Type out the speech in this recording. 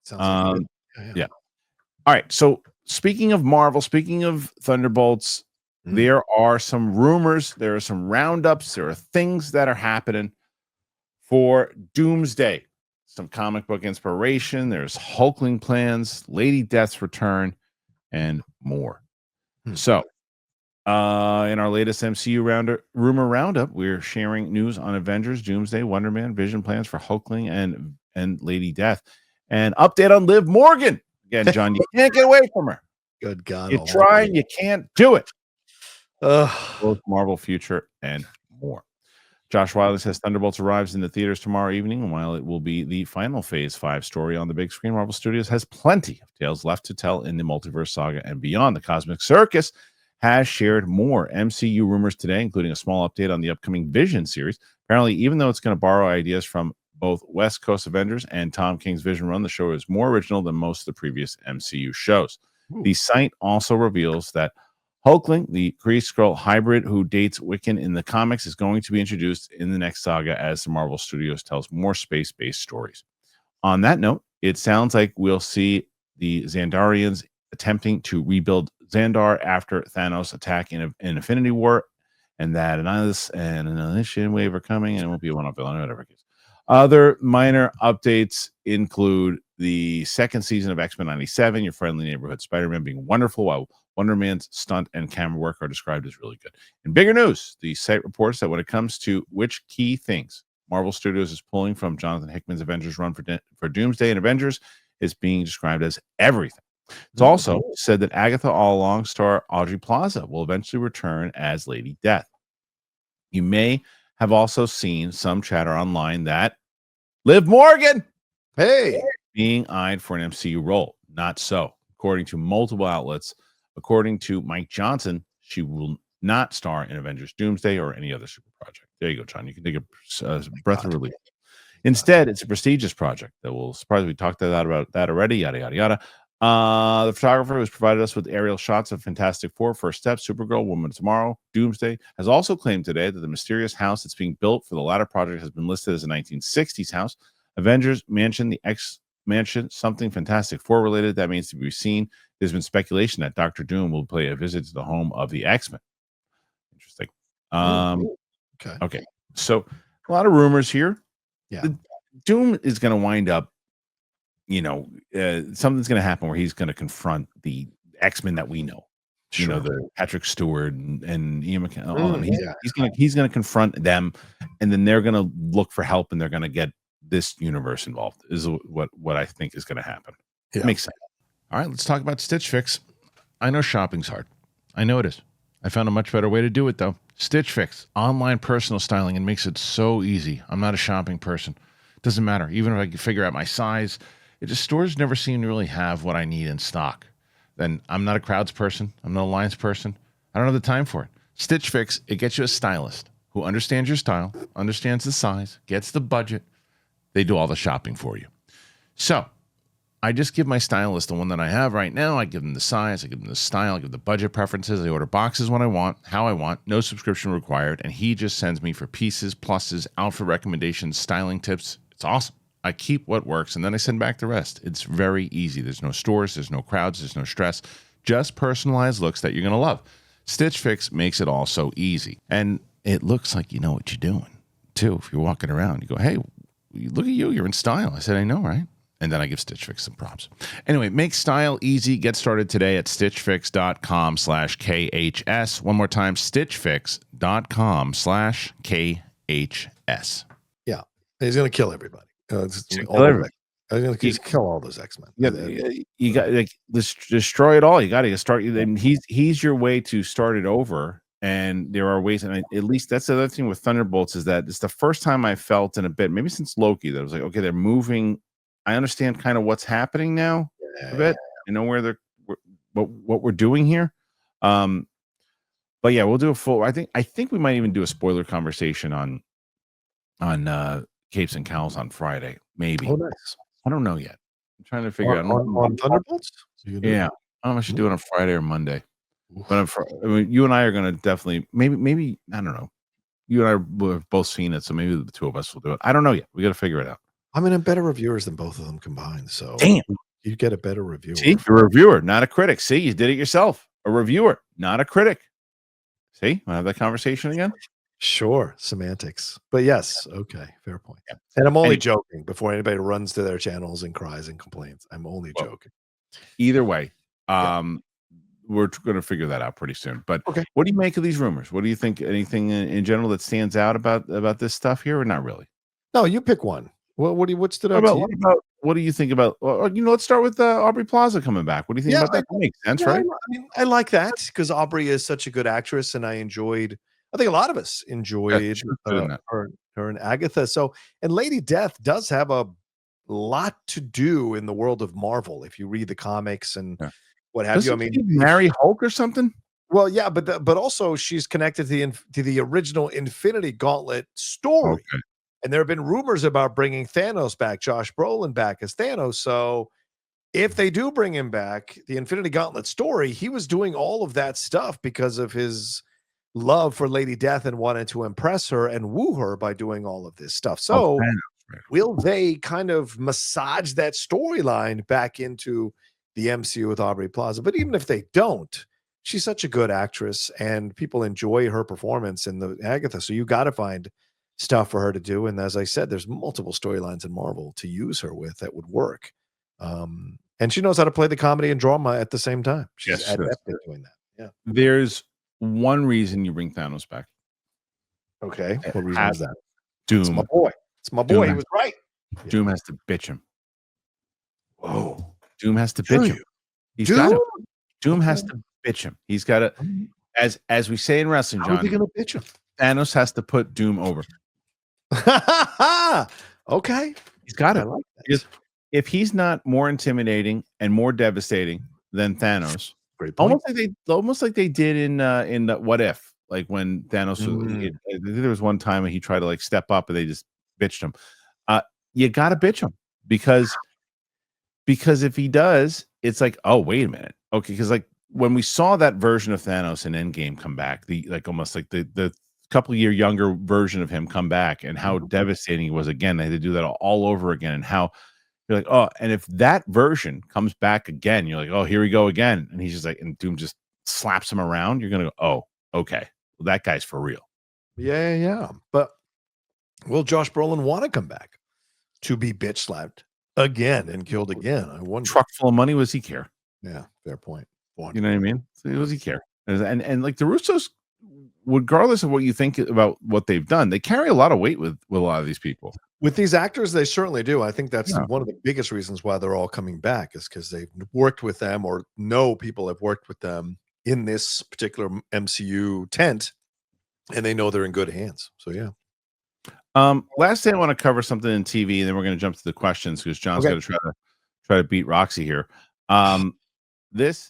Sounds like it. Yeah. All right. So speaking of Marvel, speaking of Thunderbolts, there are some rumors, there are some roundups, there are things that are happening for Doomsday. Some comic book inspiration. There's Hulkling plans, Lady Death's return, and more. So, in our latest MCU rumor roundup, we're sharing news on Avengers, Doomsday, Wonder Man, Vision plans for Hulkling and Lady Death, and update on Liv Morgan. Again, John, you can't get away from her. Good God, you try and you can't do it. Both Marvel future and more. Josh Wiley says Thunderbolts arrives in the theaters tomorrow evening, and while it will be the final Phase 5 story on the big screen, Marvel Studios has plenty of tales left to tell in the multiverse saga and beyond. The Cosmic Circus has shared more MCU rumors today, including a small update on the upcoming Vision series. Apparently, even though it's going to borrow ideas from both West Coast Avengers and Tom King's Vision run, the show is more original than most of the previous MCU shows. The site also reveals that Hulkling, the Kree-Skrull hybrid who dates Wiccan in the comics, is going to be introduced in the next saga as the Marvel Studios tells more space-based stories. On that note, it sounds like we'll see the Xandarians attempting to rebuild Xandar after Thanos' attack in Infinity War, and that Annihilus and Annihilation Wave are coming, and it won't be a one-off villain, whatever it is. Other minor updates include the second season of X-Men 97, Your Friendly Neighborhood Spider-Man being wonderful, while Wonder Man's stunt and camera work are described as really good. In bigger news, the site reports that when it comes to which key things Marvel Studios is pulling from Jonathan Hickman's Avengers run for Doomsday and Avengers is being described as everything. It's also said that Agatha All-Along star Audrey Plaza will eventually return as Lady Death. You may have also seen some chatter online that Liv Morgan being eyed for an MCU role. Not so. According to multiple outlets, according to Mike Johnson, she will not star in Avengers Doomsday or any other super project. There you go, John. You can take a breath of relief. Instead, it's a prestigious project that will surprise. We talked about that already, yada, yada, yada. The photographer who's provided us with aerial shots of Fantastic Four, First Step, Supergirl, Woman of Tomorrow, Doomsday, has also claimed today that the mysterious house that's being built for the latter project has been listed as a 1960s house. Avengers Mansion, the X Mansion, something Fantastic Four related. That means to be seen. There's been speculation that Dr. Doom will pay a visit to the home of the X-Men. Interesting. Okay. So a lot of rumors here. Yeah. Doom is going to wind up, something's going to happen where he's going to confront the X-Men that we know. Sure. The Patrick Stewart and Ian McKellen. He's going to confront them, and then they're going to look for help, and they're going to get this universe involved. Is what I think is going to happen. Yeah. Makes sense. All right, let's talk about Stitch Fix. I know shopping's hard. I know it is. I found a much better way to do it, though. Stitch Fix, online personal styling, and makes it so easy. I'm not a shopping person. It doesn't matter. Even if I can figure out my size, stores never seem to really have what I need in stock. Then I'm not a crowds person. I'm not a lines person. I don't have the time for it. Stitch Fix, it gets you a stylist who understands your style, understands the size, gets the budget. They do all the shopping for you. So I just give my stylist the one that I have right now. I give them the size, I give them the style, I give the budget preferences. I order boxes when I want, how I want, no subscription required. And he just sends me for pieces, pluses, outfit recommendations, styling tips. It's awesome. I keep what works, and then I send back the rest. It's very easy. There's no stores, there's no crowds, there's no stress. Just personalized looks that you're going to love. Stitch Fix makes it all so easy. And it looks like you know what you're doing, too. If you're walking around, you go, hey, look at you. You're in style. I said, I know, right? And then I give Stitch Fix some props. Anyway, make style easy. Get started today at stitchfix.com/KHS. One more time, stitchfix.com/KHS. Yeah. He's going to kill everybody. He's going to kill all those X-Men. You got destroy it all. You got to start. He's your way to start it over. And there are ways, and at least that's the other thing with Thunderbolts is that it's the first time I felt in a bit, maybe since Loki, that I was like, okay, they're moving. I understand kind of what's happening now a bit. I know what we're doing here. But yeah, we'll do a full. I think we might even do a spoiler conversation on Capes and Cowls on Friday, maybe. Oh, nice. I don't know yet. I'm trying to figure out on Thunderbolts. Yeah, I don't know if I should do it on Friday or Monday. But you and I are going to definitely maybe I don't know. You and I have both seen it, so maybe the two of us will do it. I don't know yet. We got to figure it out. I mean, I'm better reviewers than both of them combined. So Damn. you get a better reviewer. See, you're a reviewer, not a critic. See, you did it yourself. A reviewer, not a critic. See, want to have that conversation again? Sure, semantics. But yes, okay, fair point. Yeah. And I'm only joking before anybody runs to their channels and cries and complains. I'm only joking. Either way, we're going to figure that out pretty soon. But what do you make of these rumors? What do you think? Anything in general that stands out about this stuff here, or not really? No, you pick one. What stood out to you? What do you think about? Let's start with Aubrey Plaza coming back. What do you think about that? That makes sense, right? I mean, I like that because Aubrey is such a good actress, and I think a lot of us enjoyed her and Agatha. So, and Lady Death does have a lot to do in the world of Marvel. If you read the comics and what have you, I mean, marry Hulk or something. Well, yeah, but also she's connected to the original Infinity Gauntlet story. Okay. And there have been rumors about bringing Thanos back, Josh Brolin back as Thanos. So if they do bring him back, the Infinity Gauntlet story, he was doing all of that stuff because of his love for Lady Death and wanted to impress her and woo her by doing all of this stuff. So will they kind of massage that storyline back into the MCU with Aubrey Plaza? But even if they don't, she's such a good actress and people enjoy her performance in the Agatha. So you got to find stuff for her to do. And as I said, there's multiple storylines in Marvel to use her with that would work. And she knows how to play the comedy and drama at the same time. She's adept at doing that. Yeah. There's one reason you bring Thanos back. Okay. What reason is that? Doom. It's my boy. It's my boy. He was right. Doom has to bitch him. Whoa. Doom has to bitch him. He's got to. Doom has to bitch him. He's got to, as we say in wrestling, John. How are you going to bitch him? Thanos has to put Doom over. Okay. He's got it. If he's not more intimidating and more devastating than Thanos, almost like they did in the What If, like when Thanos there was one time he tried to like step up and they just bitched him. You got to bitch him because if he does, it's like, oh, wait a minute. Okay, because like when we saw that version of Thanos in Endgame come back, the couple-year younger version of him come back and how devastating he was again. They had to do that all over again. And how you're like, oh, and if that version comes back again, you're like, oh, here we go again. And he's just like, and Doom just slaps him around. You're going to go, oh, okay. Well, that guy's for real. Yeah. But will Josh Brolin want to come back to be bitch slapped again and killed again? I wonder. Truck full of money. Was he care? Yeah, fair point. You know what I mean? So does he care? And like the Russos, regardless of what you think about what they've done, they carry a lot of weight with a lot of these people. With these actors, they certainly do. I think that's one of the biggest reasons why they're all coming back is because they've worked with them or know people have worked with them in this particular MCU tent, and they know they're in good hands. So yeah. Last thing I want to cover something in TV, and then we're going to jump to the questions because John's going to try to beat Roxy here. This